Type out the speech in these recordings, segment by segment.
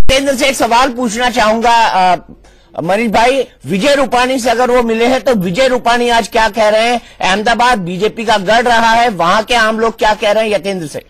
केंद्र से एक सवाल पूछना चाहूंगा मनीष भाई, विजय रूपाणी से अगर वो मिले हैं तो विजय रूपाणी आज क्या कह रहे हैं? अहमदाबाद बीजेपी का गढ़ रहा है, वहां के आम लोग क्या कह रहे हैं यतेंद्र से?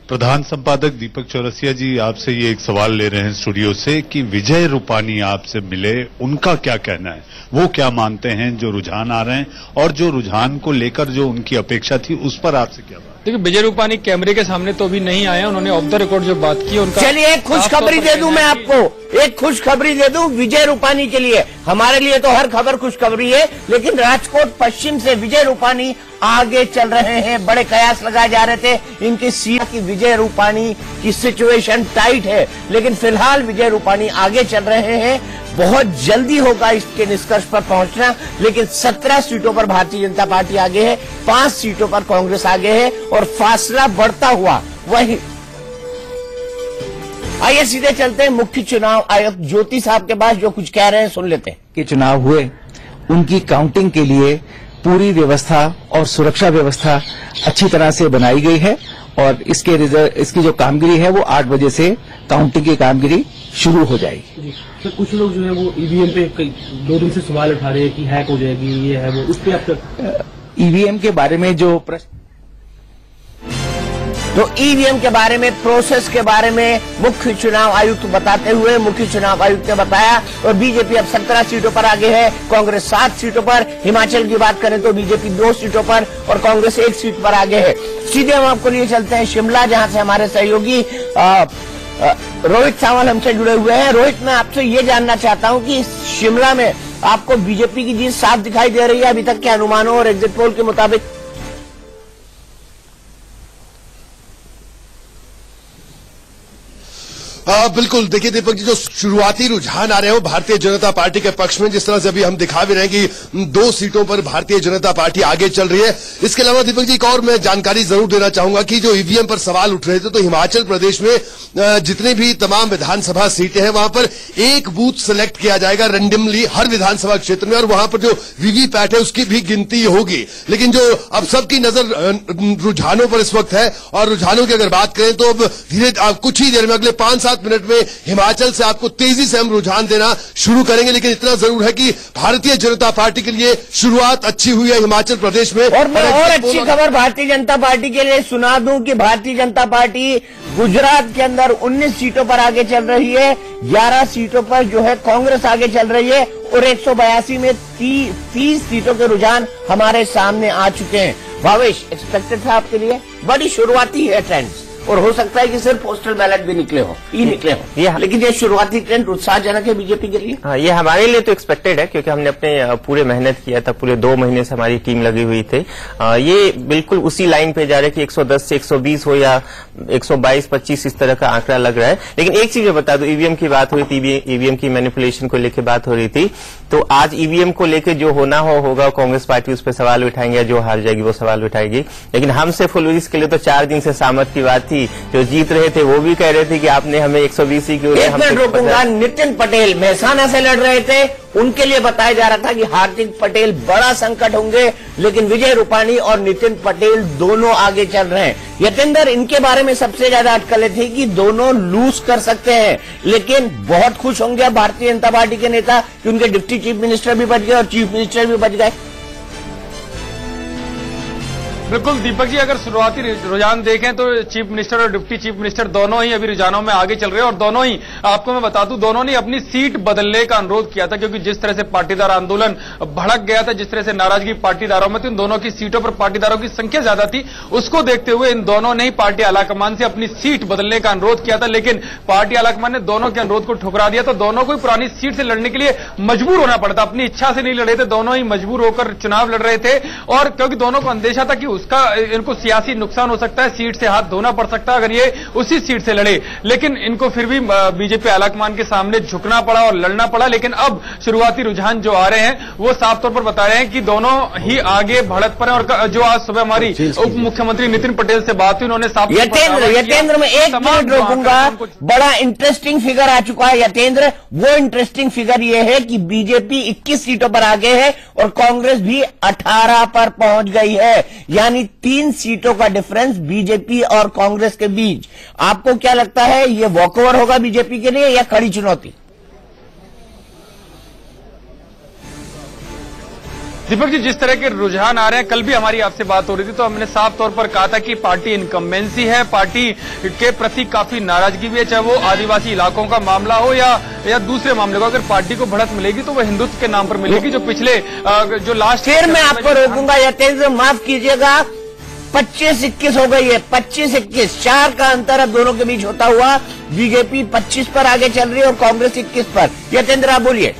प्रधान संपादक दीपक चौरसिया जी आपसे ये एक सवाल ले रहे हैं स्टूडियो से कि विजय रूपाणी आपसे मिले, उनका क्या कहना है, वो क्या मानते हैं जो रुझान आ रहे हैं, और जो रुझान को लेकर जो उनकी अपेक्षा थी उस पर आपसे क्या बात? देखिए, विजय रूपाणी कैमरे के सामने तो अभी नहीं आए, उन्होंने ऑफ द रिकॉर्ड जो बात की उनका। चलिए एक खुशखबरी दे दूं मैं आपको, एक खुशखबरी दे दूं विजय रूपाणी के लिए। हमारे लिए तो हर खबर खुशखबरी है, लेकिन राजकोट पश्चिम से विजय रूपाणी आगे चल रहे हैं। बड़े कयास लगाए जा रहे थे इनकी सीट की, विजय रूपाणी की सिचुएशन टाइट है, लेकिन फिलहाल विजय रूपाणी आगे चल रहे हैं। बहुत जल्दी होगा इसके निष्कर्ष पर पहुंचना, लेकिन 17 सीटों पर भारतीय जनता पार्टी आगे है, 5 सीटों पर कांग्रेस आगे है, और फासला बढ़ता हुआ वही। आइए सीधे चलते हैं मुख्य चुनाव आयुक्त ज्योति साहब के पास, जो कुछ कह रहे हैं सुन लेते हैं। के चुनाव हुए, उनकी काउंटिंग के लिए पूरी व्यवस्था और सुरक्षा व्यवस्था अच्छी तरह से बनाई गई है, और इसकी जो कामगिरी है वो 8 बजे से काउंटिंग की कामगिरी शुरू हो जाएगी। तो कुछ लोग जो है वो ईवीएम पे 2 दिन से सवाल उठा रहे हैं कि हैक हो जाएगी, ये है वो, उस पर आप ईवीएम के बारे में जो प्रश्न, तो ईवीएम के बारे में, प्रोसेस के बारे में मुख्य चुनाव आयुक्त बताते हुए, मुख्य चुनाव आयुक्त ने बताया, और बीजेपी अब 17 सीटों पर आगे है, कांग्रेस 7 सीटों पर। हिमाचल की बात करें तो बीजेपी 2 सीटों पर और कांग्रेस 1 सीट पर आगे है। सीधे हम आपको लिए चलते हैं शिमला, जहां से हमारे सहयोगी रोहित सावल हमसे जुड़े हुए हैं। रोहित, मैं आपसे ये जानना चाहता हूं कि शिमला में आपको बीजेपी की जीत साफ दिखाई दे रही है अभी तक के अनुमानों और एग्जिट पोल के मुताबिक? बिल्कुल। देखिए दीपक जी, जो शुरुआती रुझान आ रहे हैं वो भारतीय जनता पार्टी के पक्ष में, जिस तरह से अभी हम दिखा भी रहे हैं कि 2 सीटों पर भारतीय जनता पार्टी आगे चल रही है। इसके अलावा दीपक जी एक और मैं जानकारी जरूर देना चाहूंगा कि जो ईवीएम पर सवाल उठ रहे थे, तो हिमाचल प्रदेश में जितने भी तमाम विधानसभा सीटें हैं वहां पर एक बूथ सिलेक्ट किया जाएगा रेंडमली हर विधानसभा क्षेत्र में, और वहां पर जो वीवीपैट है उसकी भी गिनती होगी। लेकिन जो अब सबकी नजर रुझानों पर इस वक्त है, और रुझानों की अगर बात करें तो अब कुछ ही देर में, अगले 5-7 मिनट में हिमाचल से आपको तेजी से हम रुझान देना शुरू करेंगे। लेकिन इतना जरूर है कि भारतीय जनता पार्टी के लिए शुरुआत अच्छी हुई है हिमाचल प्रदेश में। और मैं और अच्छी खबर भारतीय जनता पार्टी के लिए सुना दूं कि भारतीय जनता पार्टी गुजरात के अंदर 19 सीटों पर आगे चल रही है, 11 सीटों पर जो है कांग्रेस आगे चल रही है, और 182 में 30 सीटों के रुझान हमारे सामने आ चुके हैं। भावेश, एक्सपेक्टेड था आपके लिए? बड़ी शुरुआती है ट्रेंड्स, और हो सकता है कि सिर्फ पोस्टल बैलेट भी निकले हो, लेकिन ये शुरुआती ट्रेंड उत्साहजनक है बीजेपी के लिए। हाँ, ये हमारे लिए तो एक्सपेक्टेड है, क्योंकि हमने अपने पूरे मेहनत किया था, पूरे 2 महीने से हमारी टीम लगी हुई थी। ये बिल्कुल उसी लाइन पे जा रहा है कि 110 से 120 हो या 122-25 इस तरह का आंकड़ा लग रहा है। लेकिन एक चीज मैं बता दूं, ईवीएम की बात हुई थी, ईवीएम की मैनिपुलेशन को लेकर बात हो रही थी, तो आज ईवीएम को लेकर जो होना होगा, कांग्रेस पार्टी उस पर सवाल उठाएंगे, जो हार जाएगी वो सवाल उठाएगी। लेकिन हमसे फुल इसके लिए तो 4 दिन से सहमत की बात थी। जो जीत रहे थे वो भी कह रहे थे कि आपने हमें 120 ही क्यों? एक मिनट रोकूंगा। नितिन पटेल मेहसाना से लड़ रहे थे, उनके लिए बताया जा रहा था कि हार्दिक पटेल बड़ा संकट होंगे, लेकिन विजय रूपाणी और नितिन पटेल दोनों आगे चल रहे हैं। यतेंद्र, इनके बारे में सबसे ज्यादा अटकलें थी कि दोनों लूज कर सकते हैं, लेकिन बहुत खुश होंगे भारतीय जनता पार्टी के नेता कि उनके डिप्टी चीफ मिनिस्टर भी बच गए और चीफ मिनिस्टर भी बच गए। बिल्कुल दीपक जी, अगर शुरुआती रुझान देखें तो चीफ मिनिस्टर और डिप्टी चीफ मिनिस्टर दोनों ही अभी रुझानों में आगे चल रहे हैं, और दोनों ही, आपको मैं बता दूं, दोनों ने अपनी सीट बदलने का अनुरोध किया था, क्योंकि जिस तरह से पाटीदार आंदोलन भड़क गया था, जिस तरह से नाराजगी पाटीदारों में थी, इन दोनों की सीटों पर पाटीदारों की संख्या ज्यादा थी, उसको देखते हुए इन दोनों ने ही पार्टी आलाकमान से अपनी सीट बदलने का अनुरोध किया था। लेकिन पार्टी आलाकमान ने दोनों के अनुरोध को ठुकरा दिया, तो दोनों को पुरानी सीट से लड़ने के लिए मजबूर होना पड़ता। अपनी इच्छा से नहीं लड़े थे, दोनों ही मजबूर होकर चुनाव लड़ रहे थे, और क्योंकि दोनों को अंदेशा था कि उसका इनको सियासी नुकसान हो सकता है, सीट से हाथ धोना पड़ सकता है अगर ये उसी सीट से लड़े। लेकिन इनको फिर भी बीजेपी आलाकमान के सामने झुकना पड़ा और लड़ना पड़ा। लेकिन अब शुरुआती रुझान जो आ रहे हैं वो साफ तौर पर बता रहे हैं कि दोनों ही आगे बढ़त पर हैं। और जो आज सुबह हमारी उप मुख्यमंत्री नितिन पटेल से बात हुई, उन्होंने साफ यतेंद्र में एक मिनट रोकूंगा, बड़ा इंटरेस्टिंग फिगर आ चुका है यतेंद्र। वो इंटरेस्टिंग फिगर ये है कि बीजेपी 21 सीटों पर आगे है और कांग्रेस भी 18 पर पहुंच गई है। यानी 3 सीटों का डिफरेंस बीजेपी और कांग्रेस के बीच। आपको क्या लगता है, ये वॉकओवर होगा बीजेपी के लिए या कड़ी चुनौती? दीपक जी, जिस तरह के रुझान आ रहे हैं, कल भी हमारी आपसे बात हो रही थी तो हमने साफ तौर पर कहा था कि पार्टी इनकम्बेंसी है, पार्टी के प्रति काफी नाराजगी भी है, चाहे वो आदिवासी इलाकों का मामला हो या दूसरे मामले को। अगर पार्टी को बढ़त मिलेगी तो वो हिंदुत्व के नाम पर मिलेगी, जो पिछले जो लास्ट। फिर मैं आपको रोकूंगा यतेंद्र, माफ कीजिएगा, 25-21 हो गई है, 25-21 4 का अंतर अब दोनों के बीच होता हुआ बीजेपी 25 पर आगे चल रही है और कांग्रेस 21 पर। यतेंद्र आप बोलिए।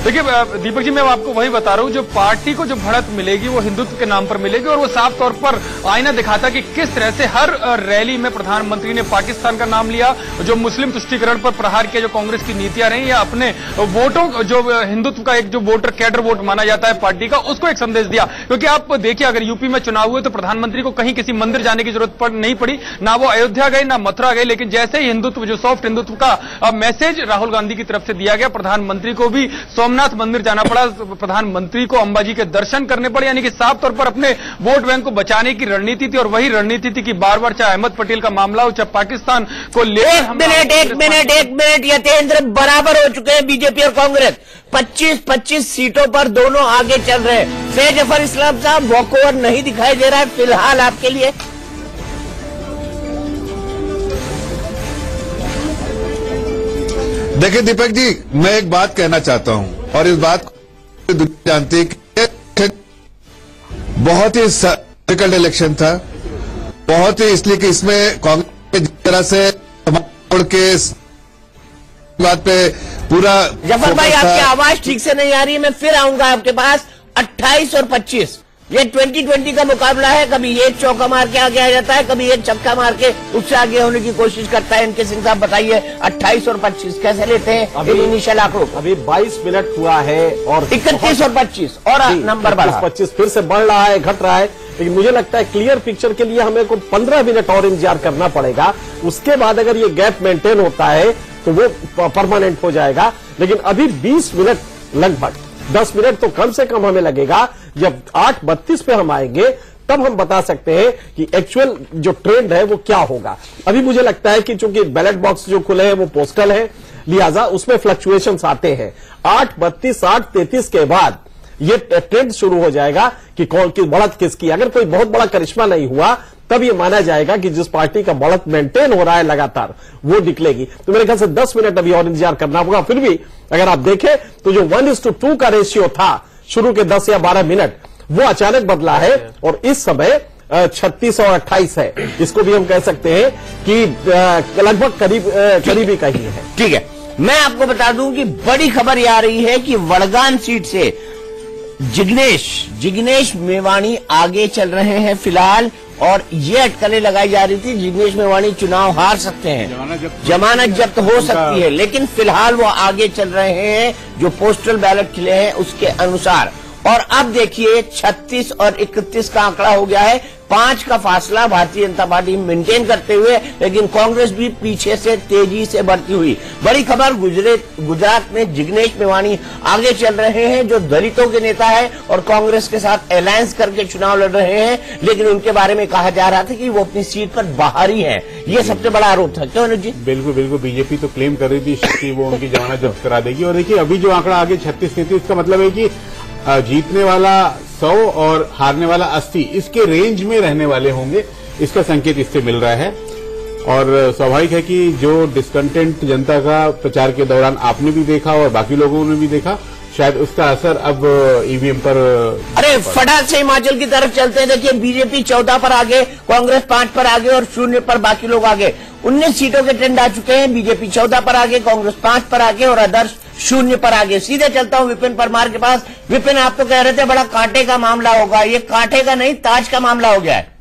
देखिए दीपक जी, मैं आपको वही बता रहा हूं, जो पार्टी को जो बढ़त मिलेगी वो हिंदुत्व के नाम पर मिलेगी, और वो साफ तौर पर आईना दिखाता कि किस तरह से हर रैली में प्रधानमंत्री ने पाकिस्तान का नाम लिया, जो मुस्लिम तुष्टीकरण पर प्रहार किया, जो कांग्रेस की नीतियां रही, या अपने वोटों, जो हिंदुत्व का एक जो वोटर कैडर वोट माना जाता है पार्टी का, उसको एक संदेश दिया। क्योंकि आप देखिए, अगर यूपी में चुनाव हुए तो प्रधानमंत्री को कहीं किसी मंदिर जाने की जरूरत नहीं पड़ी, ना वो अयोध्या गए ना मथुरा गए, लेकिन जैसे ही हिंदुत्व, जो सॉफ्ट हिंदुत्व का मैसेज राहुल गांधी की तरफ से दिया गया, प्रधानमंत्री को भी सोमनाथ मंदिर जाना पड़ा, प्रधानमंत्री को अंबाजी के दर्शन करने पड़े, यानी कि साफ तौर पर अपने वोट बैंक को बचाने की रणनीति थी। और वही रणनीति थी कि बार बार चाहे अहमद पटेल का मामला हो, चाहे पाकिस्तान को लेकर। एक मिनट यतेंद्र, बराबर हो चुके हैं बीजेपी और कांग्रेस, 25-25 सीटों पर दोनों आगे चल रहे हैं। सैयद जफर इस्लाम साहब, वॉकओवर नहीं दिखाई दे रहा है फिलहाल आपके लिए? देखिए दीपक जी, मैं एक बात कहना चाहता हूं, और इस बात को दुनिया जानती है कि बहुत ही डिफिकल्ट इलेक्शन था, बहुत ही, इसलिए कि इसमें कांग्रेस जिस तरह से के बात पे पूरा। जफर भाई, आपकी आवाज ठीक से नहीं आ रही है, मैं फिर आऊंगा आपके पास। 28 और 25 ये 2020 का मुकाबला है, कभी एक चौका मार के आगे आ जाता है, कभी एक छक्का मार के उससे आगे होने की कोशिश करता है। इनके सिंह साहब बताइए, 28 और 25 कैसे लेते हैं इन इनिशियल आंकड़ों? अभी 22 मिनट हुआ है और 31 और 25 और नंबर बढ़ा, 25 फिर से बढ़ रहा है, घट रहा है। लेकिन मुझे लगता है क्लियर पिक्चर के लिए हमें को 15 मिनट और इंतजार करना पड़ेगा। उसके बाद अगर ये गैप मेंटेन होता है तो वो परमानेंट हो जाएगा। लेकिन अभी 20 मिनट, लगभग 10 मिनट तो कम से कम हमें लगेगा। जब 8:32 पे हम आएंगे तब हम बता सकते हैं कि एक्चुअल जो ट्रेंड है वो क्या होगा। अभी मुझे लगता है कि चूंकि बैलेट बॉक्स जो खुले हैं वो पोस्टल है, लिहाजा उसमें फ्लक्चुएशंस आते हैं। 8:32, 8:33 के बाद ये ट्रेंड शुरू हो जाएगा कि कौन की बढ़त किसकी। अगर कोई बहुत बड़ा करिश्मा नहीं हुआ तब ये माना जाएगा कि जिस पार्टी का बढ़त मेंटेन हो रहा है लगातार वो निकलेगी। तो मेरे ख्याल से 10 मिनट अभी और इंतजार करना होगा। फिर भी अगर आप देखें तो जो 1:2 का रेशियो था शुरू के 10 या 12 मिनट, वो अचानक बदला है और इस समय 36 और 28 है। इसको भी हम कह सकते हैं कि लगभग करीबी का ही है। ठीक है, मैं आपको बता दूं कि बड़ी खबर यह आ रही है कि वडगाम सीट से जिग्नेश मेवाणी आगे चल रहे हैं फिलहाल, और ये अटकलें लगाई जा रही थी जिग्नेश मेवाणी चुनाव हार सकते हैं, जमानत जब्त हो सकती है, लेकिन फिलहाल वो आगे चल रहे हैं जो पोस्टल बैलेट खिले हैं उसके अनुसार। और अब देखिए 36 और 31 का आंकड़ा हो गया है, 5 का फासला भारतीय जनता पार्टी मेंटेन करते हुए, लेकिन कांग्रेस भी पीछे से तेजी से बढ़ती हुई। बड़ी खबर, गुजरात में जिग्नेश मेवाणी आगे चल रहे हैं जो दलितों के नेता है और कांग्रेस के साथ अलायंस करके चुनाव लड़ रहे हैं, लेकिन उनके बारे में कहा जा रहा था कि वो अपनी सीट पर बाहर ही है। ये सबसे बड़ा आरोप था, क्यों अनुज जी? बिल्कुल बिल्कुल, बीजेपी तो क्लेम कर रही थी कि वो उनकी जमानत जब्त करा देगी। और देखिए अभी जो आंकड़ा आगे 36-33 का मतलब है कि जीतने वाला 100 और हारने वाला 80, इसके रेंज में रहने वाले होंगे, इसका संकेत इससे मिल रहा है। और स्वाभाविक है कि जो डिस्कंटेंट जनता का प्रचार के दौरान आपने भी देखा और बाकी लोगों ने भी देखा, शायद उसका असर अब ईवीएम पर। अरे फटाक से हिमाचल की तरफ चलते हैं। देखिए बीजेपी 14 पर आगे, कांग्रेस 5 पर आगे और 0 पर बाकी लोग आगे। 19 सीटों के ट्रेंड आ चुके हैं, बीजेपी 14 पर आगे, कांग्रेस 5 पर आगे और अदर्स 0 पर आगे। सीधे चलता हूं विपिन परमार के पास। विपिन, आप तो कह रहे थे बड़ा कांटे का मामला होगा, ये कांटे का नहीं ताज का मामला हो गया है।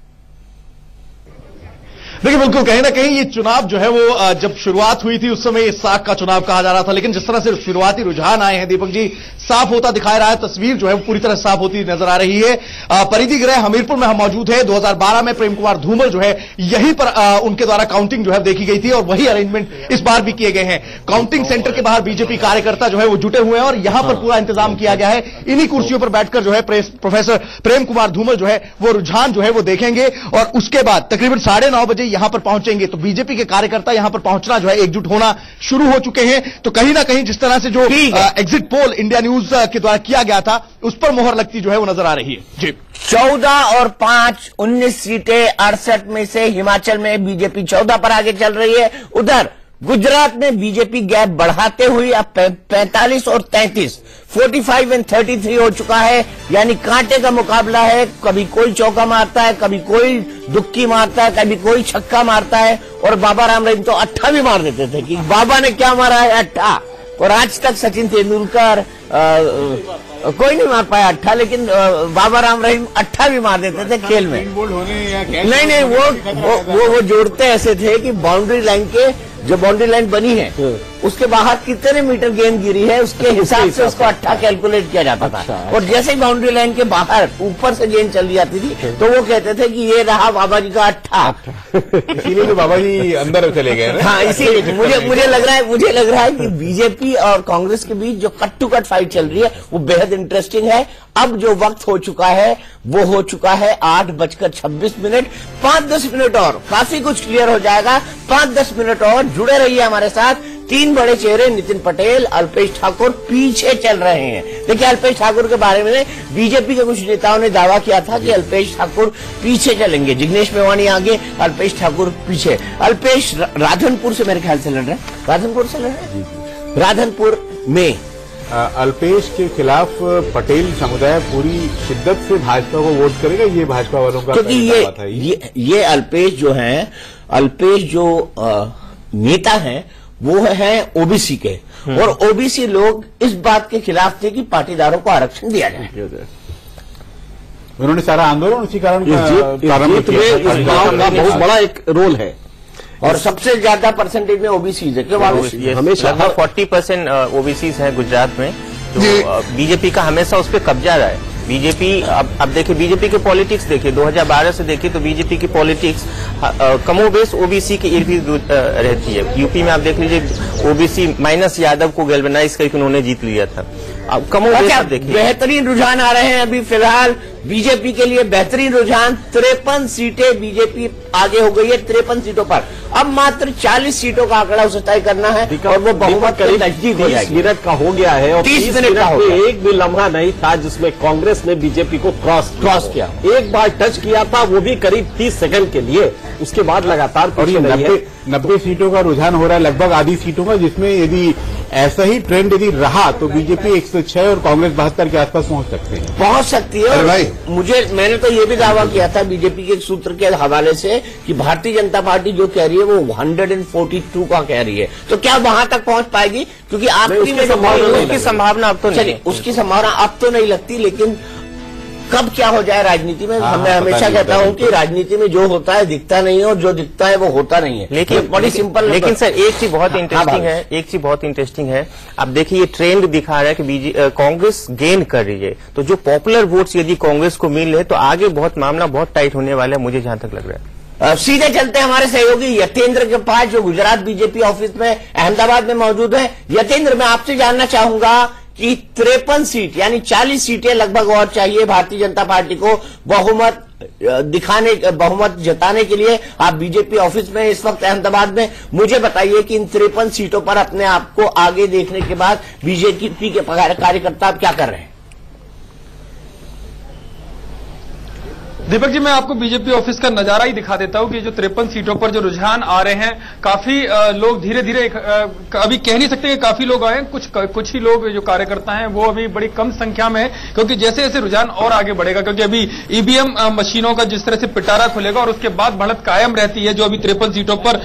देखिए बिल्कुल कहीं ना कहीं ये चुनाव जो है वो जब शुरुआत हुई थी उस समय ये साख का चुनाव कहा जा रहा था, लेकिन जिस तरह से शुरुआती रुझान आए हैं दीपक जी, साफ होता दिखाई रहा है, तस्वीर जो है वो पूरी तरह साफ होती नजर आ रही है। परिधि गृह हमीरपुर में हम मौजूद है। 2012 में प्रेम कुमार धूमल जो है यहीं पर उनके द्वारा काउंटिंग जो है देखी गई थी और वही अरेंजमेंट इस बार भी किए गए हैं। काउंटिंग सेंटर के बाहर बीजेपी कार्यकर्ता जो है वो जुटे हुए हैं और यहां पर पूरा इंतजाम किया गया है। इन्हीं कुर्सियों पर बैठकर जो है प्रोफेसर प्रेम कुमार धूमल जो है वो रुझान जो है वो देखेंगे और उसके बाद तकरीबन 9:30 बजे यहां पर पहुंचेंगे। तो बीजेपी के कार्यकर्ता यहां पर पहुंचना जो है एकजुट होना शुरू हो चुके हैं। तो कहीं ना कहीं जिस तरह से जो एग्जिट पोल इंडिया न्यूज के द्वारा किया गया था उस पर मोहर लगती जो है वो नजर आ रही है। जी 14 और 5 19 सीटें 68 में से हिमाचल में बीजेपी 14 पर आगे चल रही है। उधर गुजरात में बीजेपी गैप बढ़ाते हुए अब 45 और 33 45 एंड 33 हो चुका है, यानी कांटे का मुकाबला है। कभी कोई चौका मारता है, कभी कोई दुक्की मारता है, कभी कोई छक्का मारता है। और बाबा राम रहीम तो अट्ठा भी मार देते थे कि बाबा ने क्या मारा है अट्ठा। और आज तक सचिन तेंदुलकर कोई नहीं मार पाया अट्ठा, लेकिन बाबा राम रहीम अट्ठा भी मार देते थे खेल में। नहीं वो जोड़ते ऐसे थे कि बाउंड्री लाइन के जो बाउंड्री लाइन बनी है उसके बाहर कितने मीटर गेंद गिरी है उसके हिसाब से उसको अट्ठा कैलकुलेट किया जाता था। और जैसे ही बाउंड्री लाइन के बाहर ऊपर से गेंद चली जाती थी तो वो कहते थे कि ये रहा बाबा जी का अट्ठा। इसीलिए तो बाबा जी अंदर चले गए। हाँ, इसीलिए मुझे लग रहा है कि बीजेपी और कांग्रेस के बीच जो कट टू कट फाइट चल रही है वो बेहद इंटरेस्टिंग है। अब जो वक्त हो चुका है वो हो चुका है 8:26। 5-10 मिनट और काफी कुछ क्लियर हो जाएगा। 5-10 मिनट और जुड़े रहिए हमारे साथ। 3 बड़े चेहरे नितिन पटेल, अल्पेश ठाकुर पीछे चल रहे हैं। देखिए अल्पेश ठाकुर के बारे में बीजेपी के कुछ नेताओं ने दावा किया था कि अल्पेश ठाकुर पीछे चलेंगे। जिग्नेश मेवानी आगे, अल्पेश ठाकुर पीछे। अल्पेश राधनपुर से मेरे ख्याल से लड़ रहे हैं। राधनपुर से लड़ रहे हैं। राधनपुर में अल्पेश के खिलाफ पटेल समुदाय पूरी शिद्दत से भाजपा को वोट करेगा, ये भाजपा वालों का क्योंकि ये अल्पेश जो है, अल्पेश जो नेता हैं वो है ओबीसी के, और ओबीसी लोग इस बात के खिलाफ थे कि पाटीदारों को आरक्षण दिया जाए। उन्होंने सारा आंदोलन उसी कारण बहुत बड़ा एक रोल है और सबसे ज्यादा परसेंटेज में ओबीसीज है। हमेशा 40% ओबीसीज है गुजरात में, तो बीजेपी का हमेशा उस पर कब्जा रहा है। बीजेपी अब देखिए, बीजेपी के पॉलिटिक्स देखिए, 2012 से देखिए तो बीजेपी की पॉलिटिक्स कमोबेश ओबीसी के इर्द गिर्द रहती है। यूपी में आप देख लीजिए ओबीसी माइनस यादव को गैल्वेनाइज करके उन्होंने जीत लिया था। अब कमोबेश आप देखिए बेहतरीन रुझान आ रहे हैं अभी फिलहाल बीजेपी के लिए। बेहतरीन रुझान 53 सीटें बीजेपी आगे हो गई है 53 सीटों पर। अब मात्र 40 सीटों का आंकड़ा उसे तय करना है और वो बहुमत के नजदीक हो जाएगी। 30 मिनट का हो गया है और 30 मिनट का एक भी लम्हा नहीं था जिसमें कांग्रेस ने बीजेपी को क्रॉस किया। एक बार टच किया था, वो भी करीब 30 सेकंड के लिए। उसके बाद लगातार 90 सीटों का रुझान हो रहा है, लगभग आधी सीटों का, जिसमें यदि ऐसा ही ट्रेंड यदि रहा तो बीजेपी 106 और कांग्रेस 72 के आसपास पहुंच सकते हैं, पहुंच सकती है। भाई मैंने तो ये भी दावा किया था बीजेपी के एक सूत्र के हवाले से कि भारतीय जनता पार्टी जो कह रही है वो 142 का कह रही है। तो क्या वहां तक पहुंच पाएगी? क्योंकि आखिरी में उसकी संभावना अब तो नहीं, उसकी संभावना अब तो नहीं लगती, लेकिन कब क्या हो जाए राजनीति में। मैं हमेशा कहता हूं कि राजनीति में जो होता है दिखता नहीं है और जो दिखता है वो होता नहीं है। लेकिन बड़ी सिंपल। लेकिन सर एक चीज बहुत इंटरेस्टिंग है, अब देखिए ये ट्रेंड दिखा रहा है कि कांग्रेस गेन कर रही है। तो जो पॉपुलर वोट्स यदि कांग्रेस को मिल रहे तो आगे मामला बहुत टाइट होने वाला है, मुझे जहां तक लग रहा है। सीधे चलते हैं हमारे सहयोगी यतेंद्र के पास जो गुजरात बीजेपी ऑफिस में अहमदाबाद में मौजूद है। यतेंद्र, मैं आपसे जानना चाहूंगा कि 53 सीट यानी 40 सीटें लगभग और चाहिए भारतीय जनता पार्टी को बहुमत जताने के लिए। आप बीजेपी ऑफिस में इस वक्त अहमदाबाद में, मुझे बताइए कि इन 53 सीटों पर अपने आप को आगे देखने के बाद बीजेपी के कार्यकर्ता आप क्या कर रहे हैं? दीपक जी, मैं आपको बीजेपी ऑफिस का नजारा ही दिखा देता हूं कि जो 53 सीटों पर जो रुझान आ रहे हैं, काफी लोग धीरे धीरे, अभी कह नहीं सकते कि काफी लोग आए, कुछ ही लोग जो कार्यकर्ता हैं वो अभी बड़ी कम संख्या में है, क्योंकि जैसे जैसे रुझान और आगे बढ़ेगा, क्योंकि अभी ईवीएम मशीनों का जिस तरह से पिटारा खुलेगा और उसके बाद बढ़त कायम रहती है, जो अभी 53 सीटों पर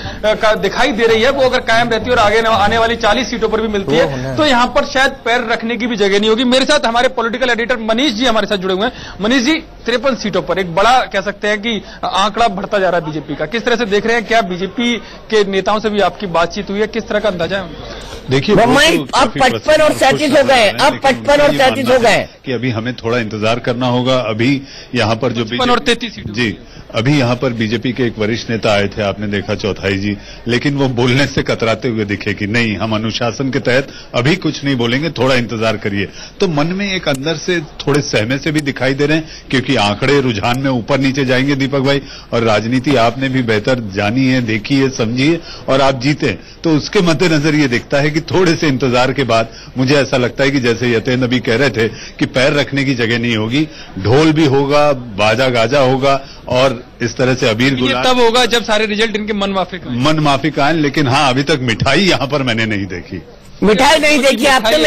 दिखाई दे रही है, वो अगर कायम रहती है और आगे आने वाली 40 सीटों पर भी मिलती है तो यहां पर शायद पैर रखने की भी जगह नहीं होगी। मेरे साथ हमारे पॉलिटिकल एडिटर मनीष जी हमारे साथ जुड़े हुए हैं। मनीष जी, 53 सीटों पर एक बड़ा कह सकते हैं कि आंकड़ा बढ़ता जा रहा है बीजेपी का। किस तरह से देख रहे हैं, क्या बीजेपी के नेताओं से भी आपकी बातचीत हुई है, किस तरह का अंदाजा है उनका? देखिए अब 55 और 37 हो गए, अब 55 और 37 हो गए कि अभी हमें थोड़ा इंतजार करना होगा। अभी यहाँ पर जो 55 और 33 जी अभी यहाँ पर बीजेपी के एक वरिष्ठ नेता आए थे, आपने देखा चौथाई जी, लेकिन वो बोलने से कतराते हुए दिखे कि नहीं, हम अनुशासन के तहत अभी कुछ नहीं बोलेंगे, थोड़ा इंतजार करिए। तो मन में एक अंदर से थोड़े सहमे से भी दिखाई दे रहे हैं, क्योंकि आंकड़े रुझान में ऊपर नीचे जाएंगे दीपक भाई, और राजनीति आपने भी बेहतर जानी है, देखी है, समझी है, और आप जीते, तो उसके मद्देनजर ये दिखता है कि थोड़े से इंतजार के बाद मुझे ऐसा लगता है कि जैसे यतेन अभी कह रहे थे कि पैर रखने की जगह नहीं होगी, ढोल भी होगा, बाजा गाजा होगा, और इस तरह से अबीर गुलाल तब होगा जब सारे रिजल्ट इनके मन माफिक आए। लेकिन हाँ, अभी तक मिठाई यहाँ पर मैंने नहीं देखी। मिठाई नहीं देखी आपने।